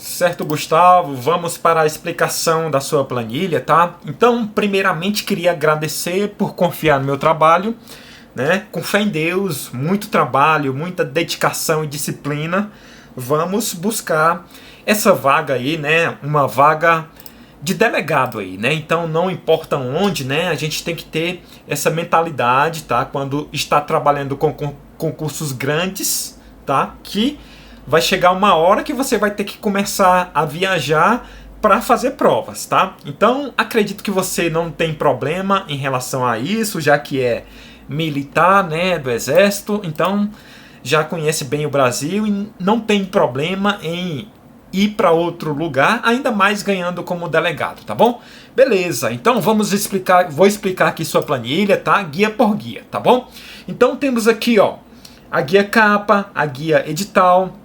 Certo, Gustavo, vamos para a explicação da sua planilha, tá? Então, primeiramente, queria agradecer por confiar no meu trabalho, né? Com fé em Deus, muito trabalho, muita dedicação e disciplina, vamos buscar essa vaga aí, né? Uma vaga de delegado aí, né? Então, não importa onde, né? A gente tem que ter essa mentalidade, tá? Quando está trabalhando com concursos grandes, tá? Que vai chegar uma hora que você vai ter que começar a viajar para fazer provas, tá? Então, acredito que você não tem problema em relação a isso, já que é militar, né, do exército, então já conhece bem o Brasil e não tem problema em ir para outro lugar, ainda mais ganhando como delegado, tá bom? Beleza, então vou explicar aqui sua planilha, tá? Guia por guia, tá bom? Então temos aqui, ó, a guia capa, a guia edital,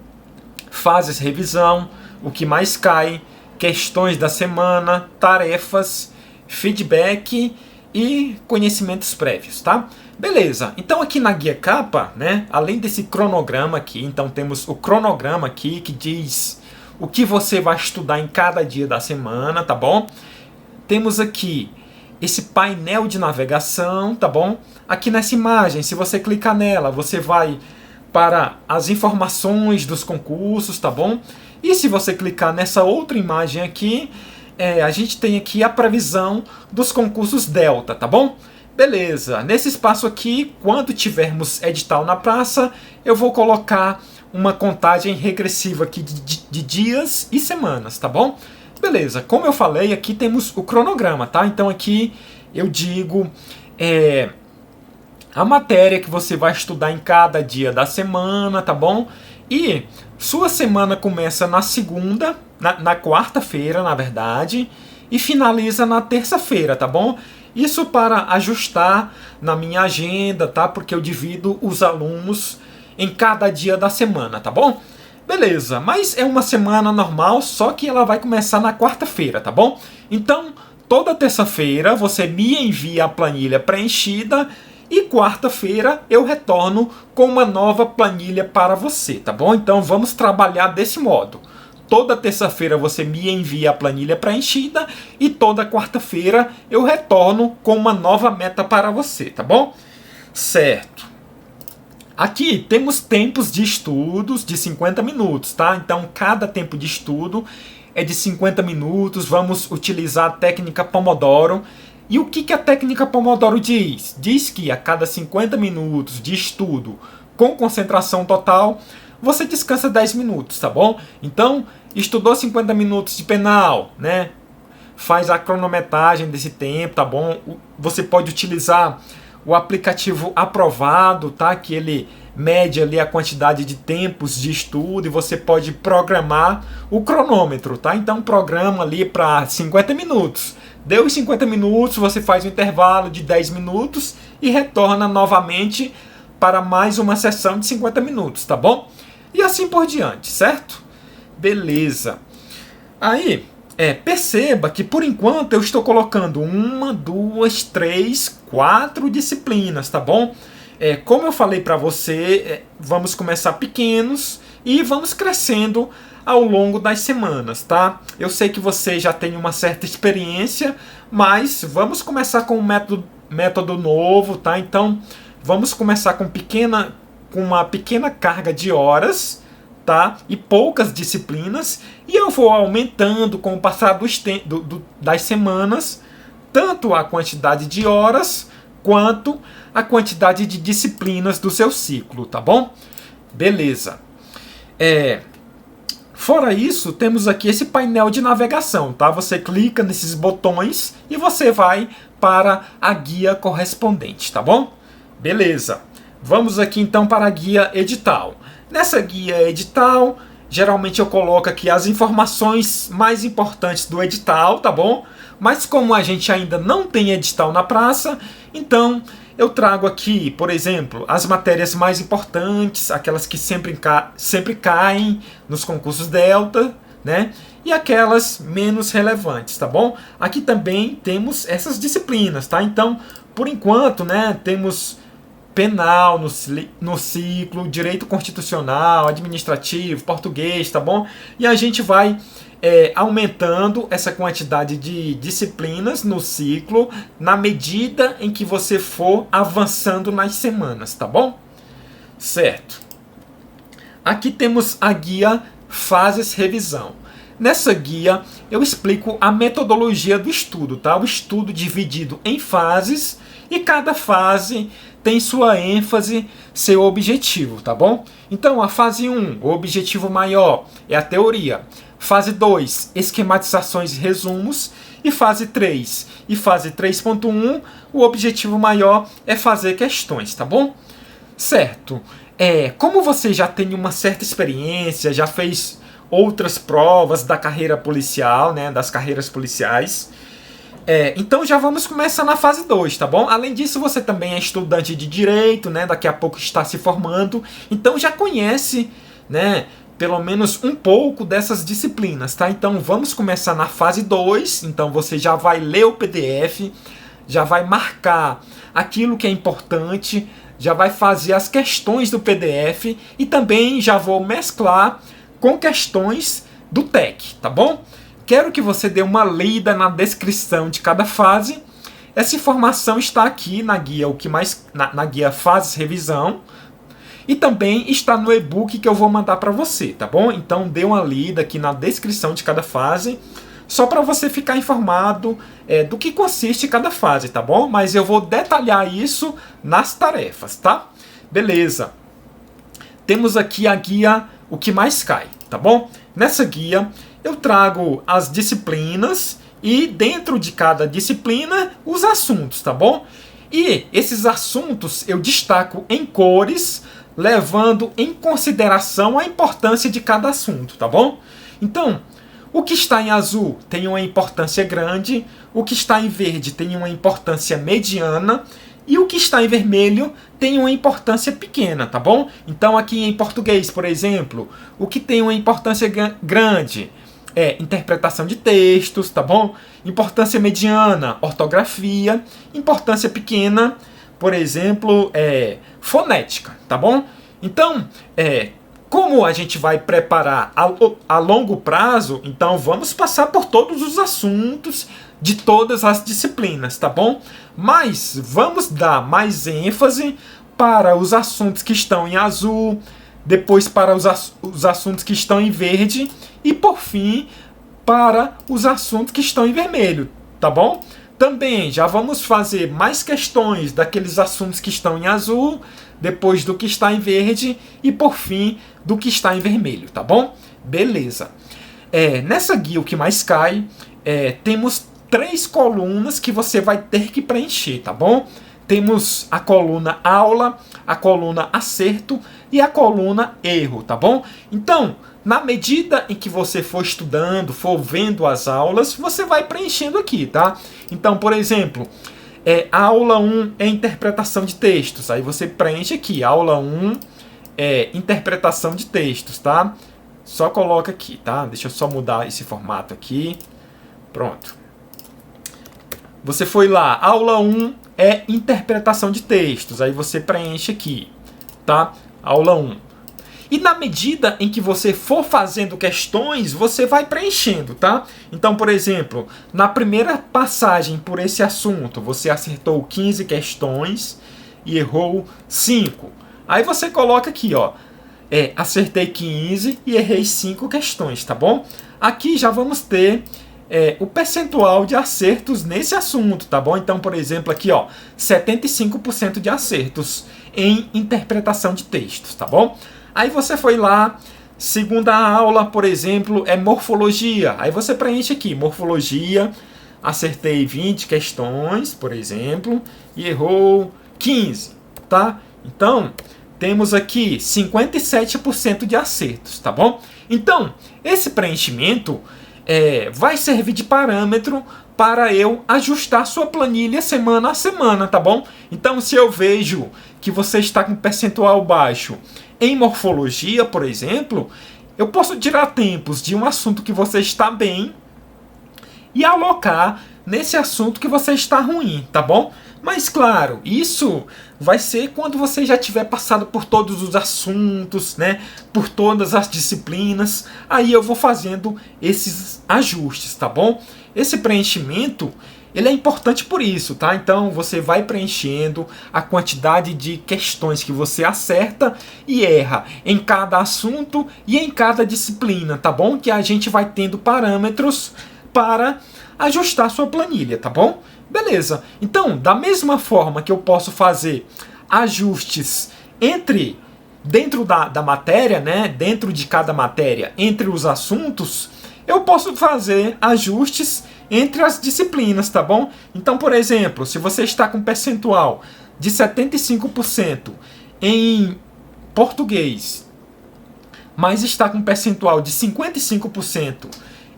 fases revisão, o que mais cai, questões da semana, tarefas, feedback e conhecimentos prévios, tá? Beleza, então aqui na guia capa, né, além desse cronograma aqui, então temos o cronograma aqui que diz o que você vai estudar em cada dia da semana, tá bom? Temos aqui esse painel de navegação, tá bom? Aqui nessa imagem, se você clicar nela, você vai para as informações dos concursos, tá bom? E se você clicar nessa outra imagem aqui, a gente tem aqui a previsão dos concursos Delta, tá bom? Beleza, nesse espaço aqui, quando tivermos edital na praça, eu vou colocar uma contagem regressiva aqui de dias e semanas, tá bom? Beleza, como eu falei, aqui temos o cronograma, tá? Então aqui eu digo a matéria que você vai estudar em cada dia da semana, tá bom? E sua semana começa na segunda, na quarta-feira, na verdade, e finaliza na terça-feira, tá bom? Isso para ajustar na minha agenda, tá? Porque eu divido os alunos em cada dia da semana, tá bom? Beleza, mas é uma semana normal, só que ela vai começar na quarta-feira, tá bom? Então, toda terça-feira você me envia a planilha preenchida e quarta-feira eu retorno com uma nova planilha para você, tá bom? Então vamos trabalhar desse modo. Toda terça-feira você me envia a planilha preenchida e toda quarta-feira eu retorno com uma nova meta para você, tá bom? Certo. Aqui temos tempos de estudos de 50 minutos, tá? Então cada tempo de estudo é de 50 minutos. Vamos utilizar a técnica Pomodoro. E o que a técnica Pomodoro diz? Diz que a cada 50 minutos de estudo com concentração total, você descansa 10 minutos, tá bom? Então, estudou 50 minutos de penal, né? Faz a cronometragem desse tempo, tá bom? Você pode utilizar o aplicativo aprovado, tá? Que ele mede ali a quantidade de tempos de estudo e você pode programar o cronômetro, tá? Então, programa ali para 50 minutos. Deu os 50 minutos, você faz um intervalo de 10 minutos e retorna novamente para mais uma sessão de 50 minutos, tá bom? E assim por diante, certo? Beleza. Aí, perceba que por enquanto eu estou colocando 1, 2, 3, 4 disciplinas, tá bom? Como eu falei para você, vamos começar pequenos e vamos crescendo ao longo das semanas, tá? Eu sei que você já tem uma certa experiência, mas vamos começar com um método novo, tá? Então, vamos começar com uma pequena carga de horas, tá? E poucas disciplinas, e eu vou aumentando com o passar das semanas, tanto a quantidade de horas, quanto a quantidade de disciplinas do seu ciclo, tá bom? Beleza. Fora isso, temos aqui esse painel de navegação, tá? Você clica nesses botões e você vai para a guia correspondente, tá bom? Beleza. Vamos aqui então para a guia edital. Nessa guia edital, geralmente eu coloco aqui as informações mais importantes do edital, tá bom? Mas como a gente ainda não tem edital na praça, então eu trago aqui, por exemplo, as matérias mais importantes, aquelas que sempre caem nos concursos Delta, né? E aquelas menos relevantes, tá bom? Aqui também temos essas disciplinas, tá? Então, por enquanto, né, temos penal no ciclo, direito constitucional, administrativo, português, tá bom? E a gente vai aumentando essa quantidade de disciplinas no ciclo na medida em que você for avançando nas semanas, tá bom? Certo. Aqui temos a guia Fases Revisão. Nessa guia eu explico a metodologia do estudo, tá? O estudo dividido em fases e cada fase tem sua ênfase, seu objetivo, tá bom? Então a fase 1, o objetivo maior é a teoria. Fase 2, esquematizações e resumos. E fase 3 e fase 3.1, o objetivo maior é fazer questões, tá bom? Certo. Como você já tem uma certa experiência, já fez outras provas da carreira policial, né, das carreiras policiais, então já vamos começar na fase 2, tá bom? Além disso, você também é estudante de direito, né, daqui a pouco está se formando, então já conhece, né, pelo menos um pouco dessas disciplinas, tá? Então vamos começar na fase 2, então você já vai ler o PDF, já vai marcar aquilo que é importante, já vai fazer as questões do PDF e também já vou mesclar com questões do TEC, tá bom? Quero que você dê uma lida na descrição de cada fase. Essa informação está aqui na guia, na guia Fases Revisão, e também está no e-book que eu vou mandar para você, tá bom? Então dê uma lida aqui na descrição de cada fase, só para você ficar informado do que consiste cada fase, tá bom? Mas eu vou detalhar isso nas tarefas, tá? Beleza. Temos aqui a guia O que mais cai, tá bom? Nessa guia eu trago as disciplinas e dentro de cada disciplina os assuntos, tá bom? E esses assuntos eu destaco em cores, levando em consideração a importância de cada assunto, tá bom? Então, o que está em azul tem uma importância grande, o que está em verde tem uma importância mediana e o que está em vermelho tem uma importância pequena, tá bom? Então aqui em português, por exemplo, o que tem uma importância grande é interpretação de textos, tá bom? Importância mediana, ortografia. Importância pequena, por exemplo, fonética, tá bom? Então, como a gente vai preparar a longo prazo, então vamos passar por todos os assuntos de todas as disciplinas, tá bom? Mas vamos dar mais ênfase para os assuntos que estão em azul, depois para os assuntos que estão em verde e, por fim, para os assuntos que estão em vermelho, tá bom? Também já vamos fazer mais questões daqueles assuntos que estão em azul, depois do que está em verde e, por fim, do que está em vermelho, tá bom? Beleza. Nessa guia, o que mais cai, temos 3 colunas que você vai ter que preencher, tá bom? Temos a coluna aula, a coluna acerto e a coluna erro, tá bom? Então, na medida em que você for estudando, for vendo as aulas, você vai preenchendo aqui, tá? Então, por exemplo, a aula 1 é interpretação de textos. Aí você preenche aqui, aula 1 é interpretação de textos, tá? Só coloca aqui, tá? Deixa eu só mudar esse formato aqui. Pronto. Você foi lá, aula 1 é interpretação de textos. Aí você preenche aqui, tá? Aula 1. E na medida em que você for fazendo questões, você vai preenchendo, tá? Então, por exemplo, na primeira passagem por esse assunto, você acertou 15 questões e errou 5. Aí você coloca aqui, ó, acertei 15 e errei 5 questões, tá bom? Aqui já vamos ter o percentual de acertos nesse assunto, tá bom? Então, por exemplo, aqui, ó, 75% de acertos em interpretação de textos, tá bom? Aí você foi lá, segunda aula, por exemplo, é morfologia. Aí você preenche aqui, morfologia, acertei 20 questões, por exemplo, e errou 15, tá? Então, temos aqui 57% de acertos, tá bom? Então, esse preenchimento vai servir de parâmetro para eu ajustar sua planilha semana a semana, tá bom? Então, se eu vejo que você está com percentual baixo em morfologia, por exemplo, eu posso tirar tempos de um assunto que você está bem e alocar nesse assunto que você está ruim, tá bom? Mas claro, isso vai ser quando você já tiver passado por todos os assuntos, né? Por todas as disciplinas. Aí eu vou fazendo esses ajustes, tá bom? Esse preenchimento, ele é importante por isso, tá? Então você vai preenchendo a quantidade de questões que você acerta e erra em cada assunto e em cada disciplina, tá bom? Que a gente vai tendo parâmetros para ajustar sua planilha, tá bom? Beleza. Então, da mesma forma que eu posso fazer ajustes dentro da matéria, né? Dentro de cada matéria, entre os assuntos, eu posso fazer ajustes entre as disciplinas, tá bom? Então, por exemplo, se você está com percentual de 75% em português, mas está com percentual de 55%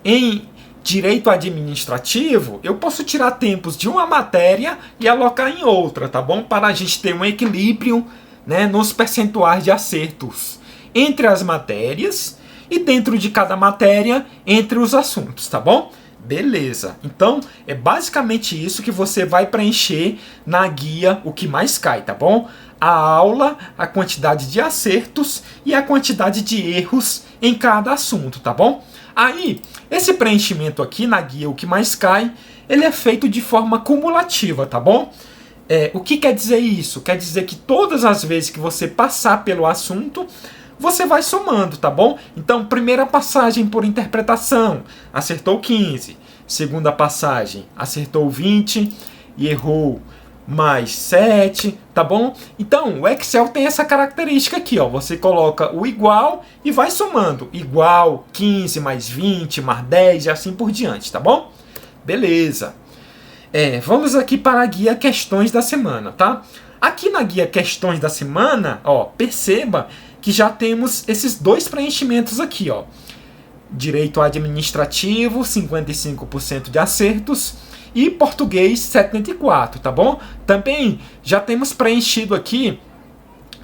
em direito administrativo, eu posso tirar tempos de uma matéria e alocar em outra, tá bom? Para a gente ter um equilíbrio, né, nos percentuais de acertos entre as matérias e dentro de cada matéria entre os assuntos, tá bom? Beleza. Então, é basicamente isso que você vai preencher na guia O Que Mais Cai, tá bom? A aula, a quantidade de acertos e a quantidade de erros em cada assunto, tá bom? Aí, esse preenchimento aqui na guia O Que Mais Cai, ele é feito de forma cumulativa, tá bom? O que quer dizer isso? Quer dizer que todas as vezes que você passar pelo assunto, você vai somando, tá bom? Então, primeira passagem por interpretação, acertou 15. Segunda passagem, acertou 20 e errou mais 7, tá bom? Então, o Excel tem essa característica aqui, ó. Você coloca o igual e vai somando. Igual, 15 mais 20 mais 10 e assim por diante, tá bom? Beleza. Vamos aqui para a guia Questões da Semana, tá? Aqui na guia Questões da Semana, ó, perceba que já temos esses dois preenchimentos aqui, ó. Direito administrativo, 55% de acertos, e português 74, tá bom? Também já temos preenchido aqui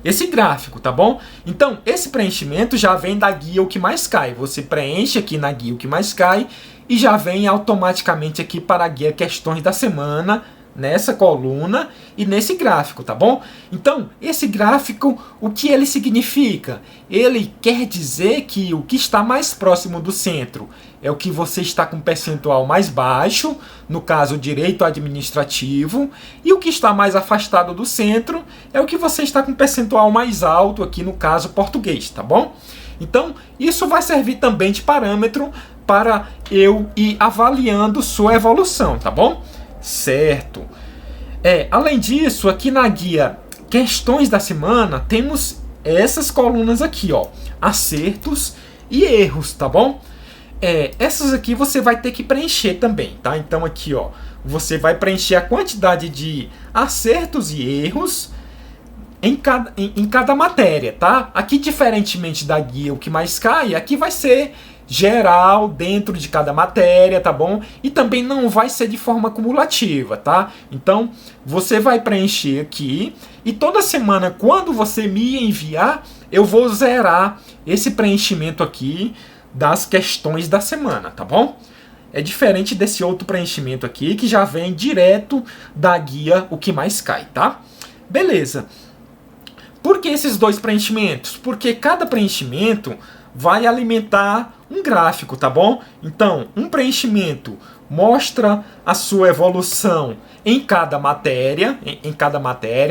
esse gráfico, tá bom? Então, esse preenchimento já vem da guia O Que Mais Cai. Você preenche aqui na guia O Que Mais Cai e já vem automaticamente aqui para a guia Questões da Semana, nessa coluna e nesse gráfico, tá bom? Então, esse gráfico, o que ele significa? Ele quer dizer que o que está mais próximo do centro é o que você está com percentual mais baixo, no caso, direito administrativo, e o que está mais afastado do centro é o que você está com percentual mais alto, aqui no caso, português, tá bom? Então, isso vai servir também de parâmetro para eu ir avaliando sua evolução, tá bom? Certo. Além disso, aqui na guia Questões da Semana, temos essas colunas aqui, ó, acertos e erros, tá bom? Essas aqui você vai ter que preencher também, tá? Então aqui, ó, você vai preencher a quantidade de acertos e erros em cada matéria, tá? Aqui, diferentemente da guia O Que Mais Cai, aqui vai ser geral dentro de cada matéria, tá bom? E também não vai ser de forma cumulativa, tá? Então, você vai preencher aqui e toda semana, quando você me enviar, eu vou zerar esse preenchimento aqui das questões da semana, tá bom? É diferente desse outro preenchimento aqui, que já vem direto da guia O Que Mais Cai, tá? Beleza. Por que esses dois preenchimentos? Porque cada preenchimento vai alimentar um gráfico, tá bom? Então, um preenchimento mostra a sua evolução em cada matéria,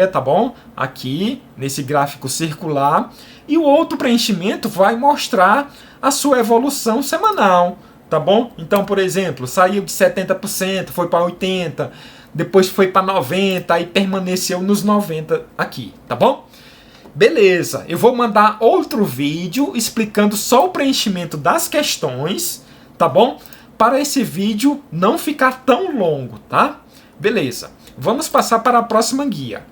tá bom? Aqui, nesse gráfico circular. E o outro preenchimento vai mostrar a sua evolução semanal, tá bom? Então, por exemplo, saiu de 70%, foi para 80%, depois foi para 90%, aí permaneceu nos 90% aqui, tá bom? Beleza, eu vou mandar outro vídeo explicando só o preenchimento das questões, tá bom? Para esse vídeo não ficar tão longo, tá? Beleza, vamos passar para a próxima guia.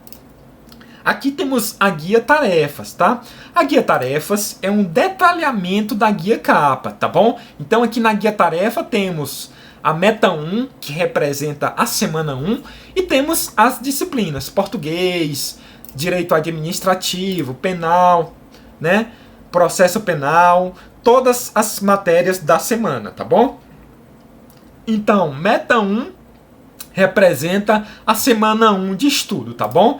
Aqui temos a guia tarefas, tá? A guia tarefas é um detalhamento da guia capa, tá bom? Então aqui na guia tarefa temos a meta 1, que representa a semana 1, e temos as disciplinas, português, direito administrativo, penal, né? Processo penal, todas as matérias da semana, tá bom? Então, meta 1 representa a semana 1 de estudo, tá bom?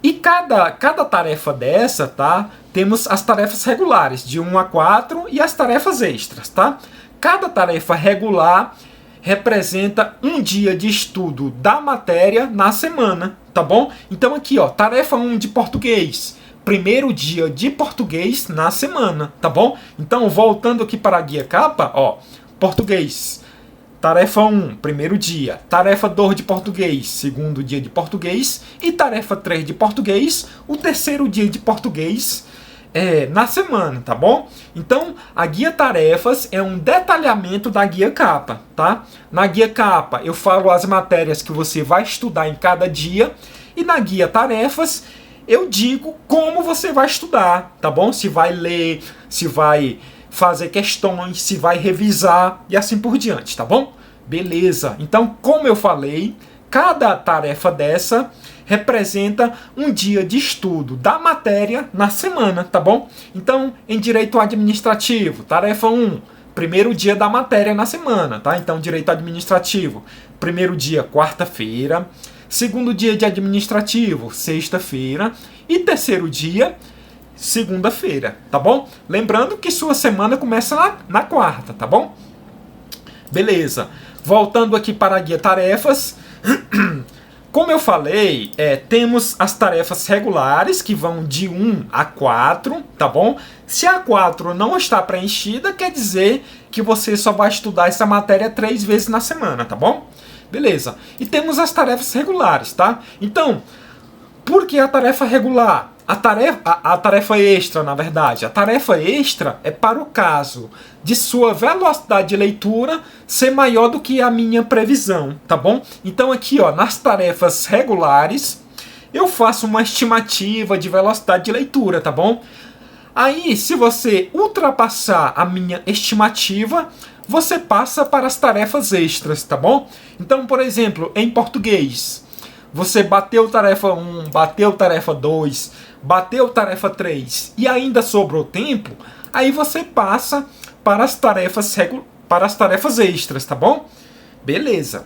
E cada tarefa dessa, tá? Temos as tarefas regulares, de 1 a 4, e as tarefas extras, tá? Cada tarefa regular representa um dia de estudo da matéria na semana, tá bom? Então aqui, ó, tarefa 1 de português, primeiro dia de português na semana, tá bom? Então, voltando aqui para a guia capa, ó, português, tarefa 1, primeiro dia, tarefa 2 de português, segundo dia de português, e tarefa 3 de português, o terceiro dia de português na semana, tá bom? Então, a guia tarefas é um detalhamento da guia capa, tá? Na guia capa, eu falo as matérias que você vai estudar em cada dia, e na guia tarefas, eu digo como você vai estudar, tá bom? Se vai ler, se vai fazer questões, se vai revisar e assim por diante, tá bom? Beleza. Então, como eu falei, cada tarefa dessa representa um dia de estudo da matéria na semana, tá bom? Então, em direito administrativo, tarefa 1, primeiro dia da matéria na semana, tá? Então, direito administrativo, primeiro dia, quarta-feira, segundo dia de administrativo, sexta-feira, e terceiro dia, segunda-feira, tá bom? Lembrando que sua semana começa na quarta, tá bom? Beleza. Voltando aqui para a guia tarefas, como eu falei, temos as tarefas regulares, que vão de 1 a 4, tá bom? Se a 4 não está preenchida, quer dizer que você só vai estudar essa matéria 3 vezes na semana, tá bom? Beleza. E temos as tarefas regulares, tá? Então, por que a tarefa regular? A tarefa extra, na verdade. A tarefa extra é para o caso de sua velocidade de leitura ser maior do que a minha previsão, tá bom? Então aqui, ó, nas tarefas regulares, eu faço uma estimativa de velocidade de leitura, tá bom? Aí, se você ultrapassar a minha estimativa, você passa para as tarefas extras, tá bom? Então, por exemplo, em português, você bateu tarefa 1, bateu tarefa 2, bateu tarefa 3 e ainda sobrou tempo, aí você passa para as tarefas extras, tá bom? Beleza.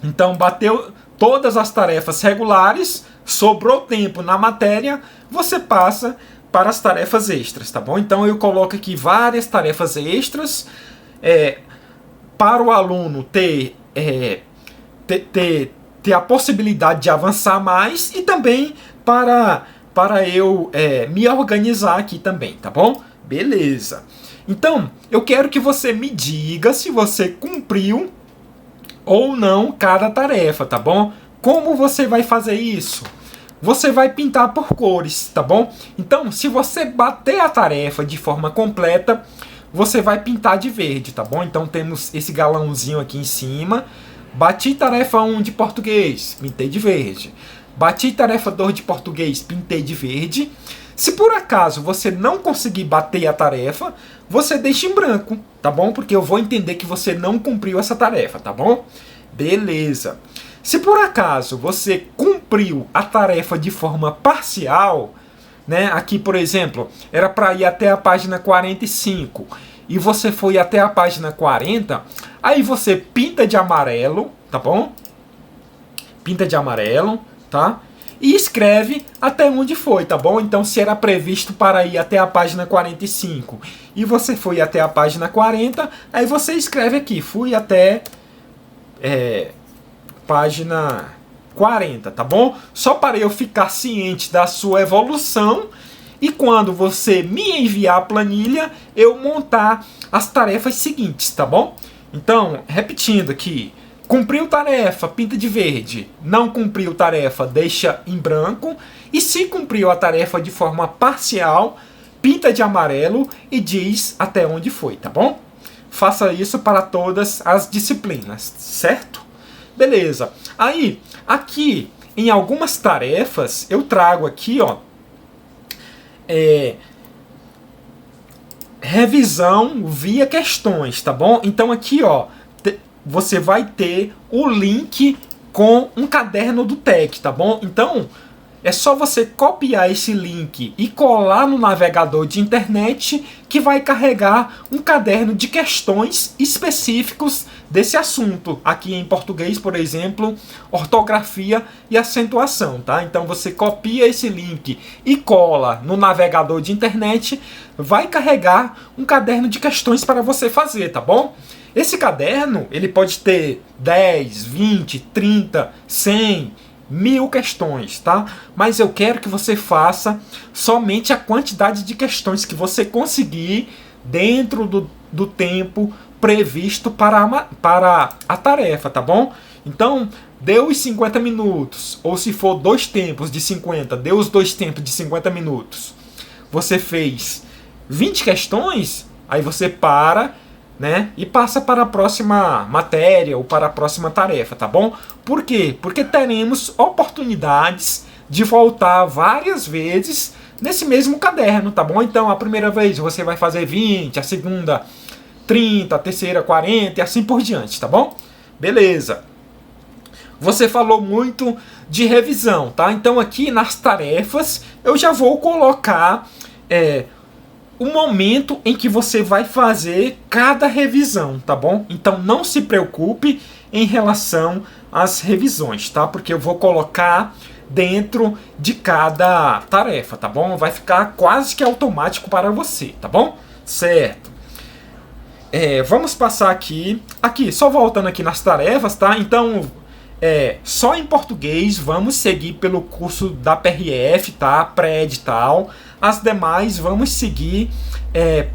Então, bateu todas as tarefas regulares, sobrou tempo na matéria, você passa para as tarefas extras, tá bom? Então, eu coloco aqui várias tarefas extras para o aluno ter a possibilidade de avançar mais e também para eu me organizar aqui também, tá bom? Beleza. Então, eu quero que você me diga se você cumpriu ou não cada tarefa, tá bom? Como você vai fazer isso? Você vai pintar por cores, tá bom? Então, se você bater a tarefa de forma completa, você vai pintar de verde, tá bom? Então, temos esse galãozinho aqui em cima. Bati tarefa 1 de português, pintei de verde. Bati tarefa 2 de português, pintei de verde. Se por acaso você não conseguir bater a tarefa, você deixa em branco, tá bom? Porque eu vou entender que você não cumpriu essa tarefa, tá bom? Beleza. Se por acaso você cumpriu a tarefa de forma parcial, né? Aqui, por exemplo, era para ir até a página 45 e você foi até a página 40, aí você pinta de amarelo, tá bom? Pinta de amarelo, tá? E escreve até onde foi, tá bom? Então, se era previsto para ir até a página 45 e você foi até a página 40, aí você escreve aqui, fui até página 40, tá bom? Só para eu ficar ciente da sua evolução e quando você me enviar a planilha, eu montar as tarefas seguintes, tá bom? Então, repetindo aqui, cumpriu tarefa, pinta de verde. Não cumpriu tarefa, deixa em branco. E se cumpriu a tarefa de forma parcial, pinta de amarelo e diz até onde foi, tá bom? Faça isso para todas as disciplinas, certo? Beleza. Aí, aqui, em algumas tarefas, eu trago aqui, ó, revisão via questões, tá bom? Então aqui, ó, você vai ter o link com um caderno do TEC, tá bom? Então, é só você copiar esse link e colar no navegador de internet que vai carregar um caderno de questões específicos desse assunto. Aqui em português, por exemplo, ortografia e acentuação, tá? Então você copia esse link e cola no navegador de internet, vai carregar um caderno de questões para você fazer, tá bom? Esse caderno, ele pode ter 10, 20, 30, 100, 1000 questões, tá? Mas eu quero que você faça somente a quantidade de questões que você conseguir dentro do tempo previsto para a tarefa, tá bom? Então, deu os 50 minutos, ou se for 2 tempos de 50, deu os 2 tempos de 50 minutos. Você fez 20 questões, aí você para, né, e passa para a próxima matéria ou para a próxima tarefa, tá bom? Por quê? Porque teremos oportunidades de voltar várias vezes nesse mesmo caderno, tá bom? Então, a primeira vez você vai fazer 20, a segunda 30, a terceira 40 e assim por diante, tá bom? Beleza. Você falou muito de revisão, tá? Então, aqui nas tarefas, eu já vou colocar o momento em que você vai fazer cada revisão, tá bom? Então não se preocupe em relação às revisões, tá? Porque eu vou colocar dentro de cada tarefa, tá bom? Vai ficar quase que automático para você, tá bom? Certo. Vamos passar aqui, só voltando aqui nas tarefas, tá? Então, só em português, vamos seguir pelo curso da PRF, tá? Pré-edital. As demais vamos seguir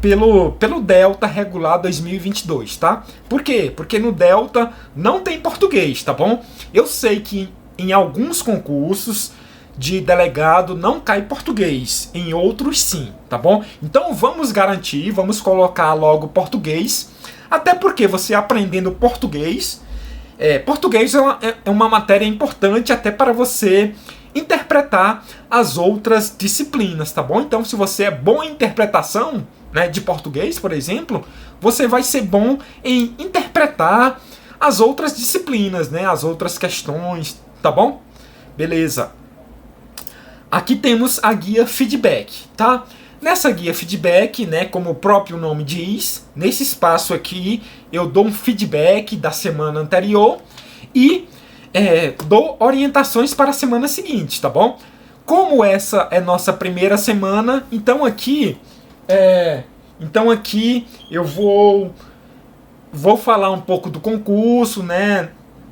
pelo Delta Regular 2022, tá? Por quê? Porque no Delta não tem português, tá bom? Eu sei que em alguns concursos de delegado não cai português, em outros sim, tá bom? Então vamos garantir, vamos colocar logo português, até porque você aprendendo português, português é uma matéria importante até para você interpretar as outras disciplinas, tá bom? Então, se você é bom em interpretação, né, de português, por exemplo, você vai ser bom em interpretar as outras disciplinas, né, as outras questões, tá bom? Beleza. Aqui temos a guia feedback, tá? Nessa guia feedback, né, como o próprio nome diz, nesse espaço aqui eu dou um feedback da semana anterior e dou orientações para a semana seguinte, tá bom? Como essa é nossa primeira semana, então aqui eu vou falar um pouco do concurso, né,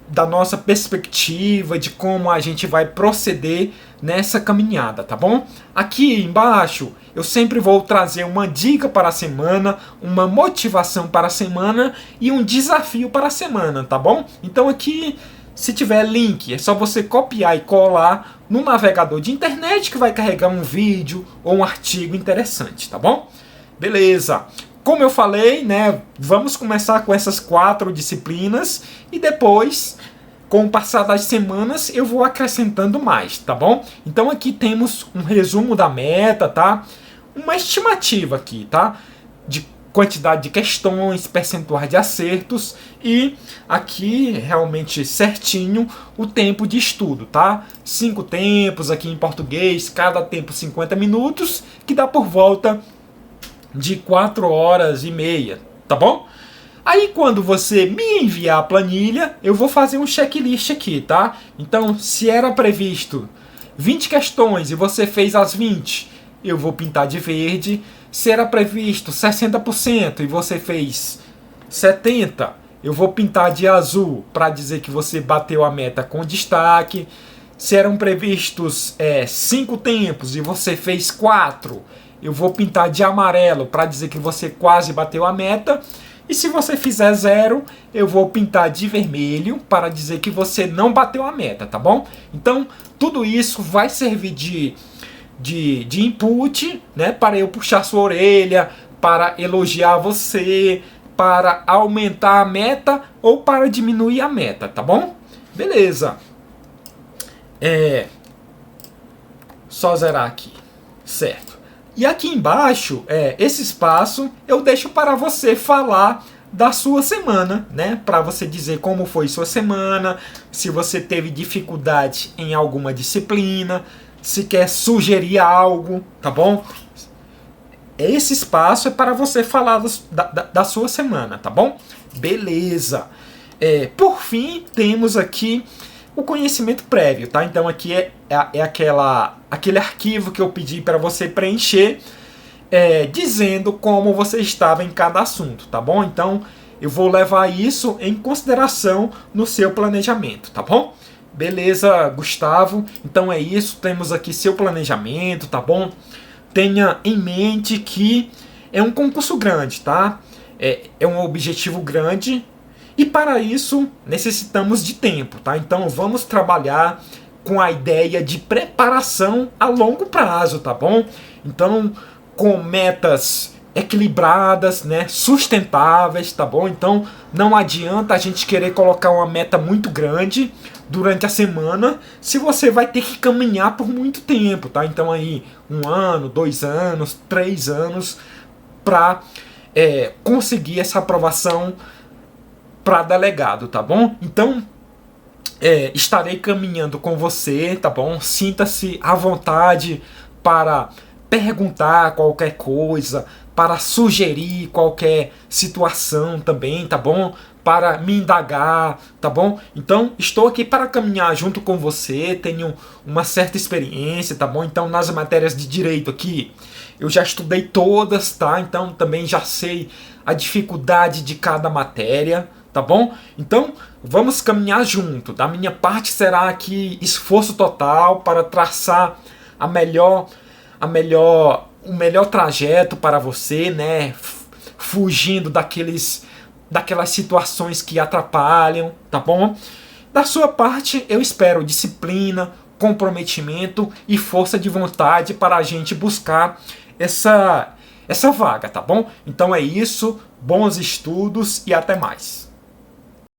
da nossa perspectiva, de como a gente vai proceder nessa caminhada, tá bom? Aqui embaixo eu sempre vou trazer uma dica para a semana, uma motivação para a semana e um desafio para a semana, tá bom? Então aqui, se tiver link, é só você copiar e colar no navegador de internet que vai carregar um vídeo ou um artigo interessante, tá bom? Beleza. Como eu falei, né, vamos começar com essas 4 disciplinas e depois, com o passar das semanas, eu vou acrescentando mais, tá bom? Então aqui temos um resumo da meta, tá? Uma estimativa aqui, tá? De quantidade de questões, percentuais de acertos e aqui realmente certinho o tempo de estudo, tá? 5 tempos aqui em português, cada tempo 50 minutos, que dá por volta de 4 horas e meia, tá bom? Aí quando você me enviar a planilha, eu vou fazer um checklist aqui, tá? Então, se era previsto 20 questões e você fez as 20, eu vou pintar de verde. Se era previsto 60% e você fez 70%, eu vou pintar de azul para dizer que você bateu a meta com destaque. Se eram previstos 5 tempos e você fez 4, eu vou pintar de amarelo para dizer que você quase bateu a meta. E se você fizer 0, eu vou pintar de vermelho para dizer que você não bateu a meta, tá bom? Então, tudo isso vai servir de input, né, para eu puxar sua orelha, para elogiar você, para aumentar a meta ou para diminuir a meta, tá bom? Beleza. Só zerar aqui, certo? E aqui embaixo, esse espaço, eu deixo para você falar da sua semana, né? Para você dizer como foi sua semana, se você teve dificuldade em alguma disciplina, se quer sugerir algo, tá bom? Esse espaço é para você falar da sua semana, tá bom? Beleza. Por fim, temos aqui o conhecimento prévio, tá? Então aqui é aquele arquivo que eu pedi para você preencher, dizendo como você estava em cada assunto, tá bom? Então eu vou levar isso em consideração no seu planejamento, tá bom? Beleza, Gustavo? Então é isso, temos aqui seu planejamento, tá bom? Tenha em mente que é um concurso grande, tá? É um objetivo grande e para isso necessitamos de tempo, tá? Então vamos trabalhar com a ideia de preparação a longo prazo, tá bom? Então com metas equilibradas, né, sustentáveis, tá bom? Então não adianta a gente querer colocar uma meta muito grande durante a semana se você vai ter que caminhar por muito tempo, tá? Então aí 1 ano, 2 anos, 3 anos para conseguir essa aprovação para delegado, tá bom? Então estarei caminhando com você, tá bom? Sinta-se à vontade para perguntar qualquer coisa, para sugerir qualquer situação também, tá bom? Para me indagar, tá bom? Então, estou aqui para caminhar junto com você, tenho uma certa experiência, tá bom? Então, nas matérias de direito aqui, eu já estudei todas, tá? Então, também já sei a dificuldade de cada matéria, tá bom? Então, vamos caminhar junto. Da minha parte será aqui esforço total para traçar o melhor trajeto para você, né? Fugindo daquelas situações que atrapalham, tá bom? Da sua parte, eu espero disciplina, comprometimento e força de vontade para a gente buscar essa vaga, tá bom? Então é isso, bons estudos e até mais.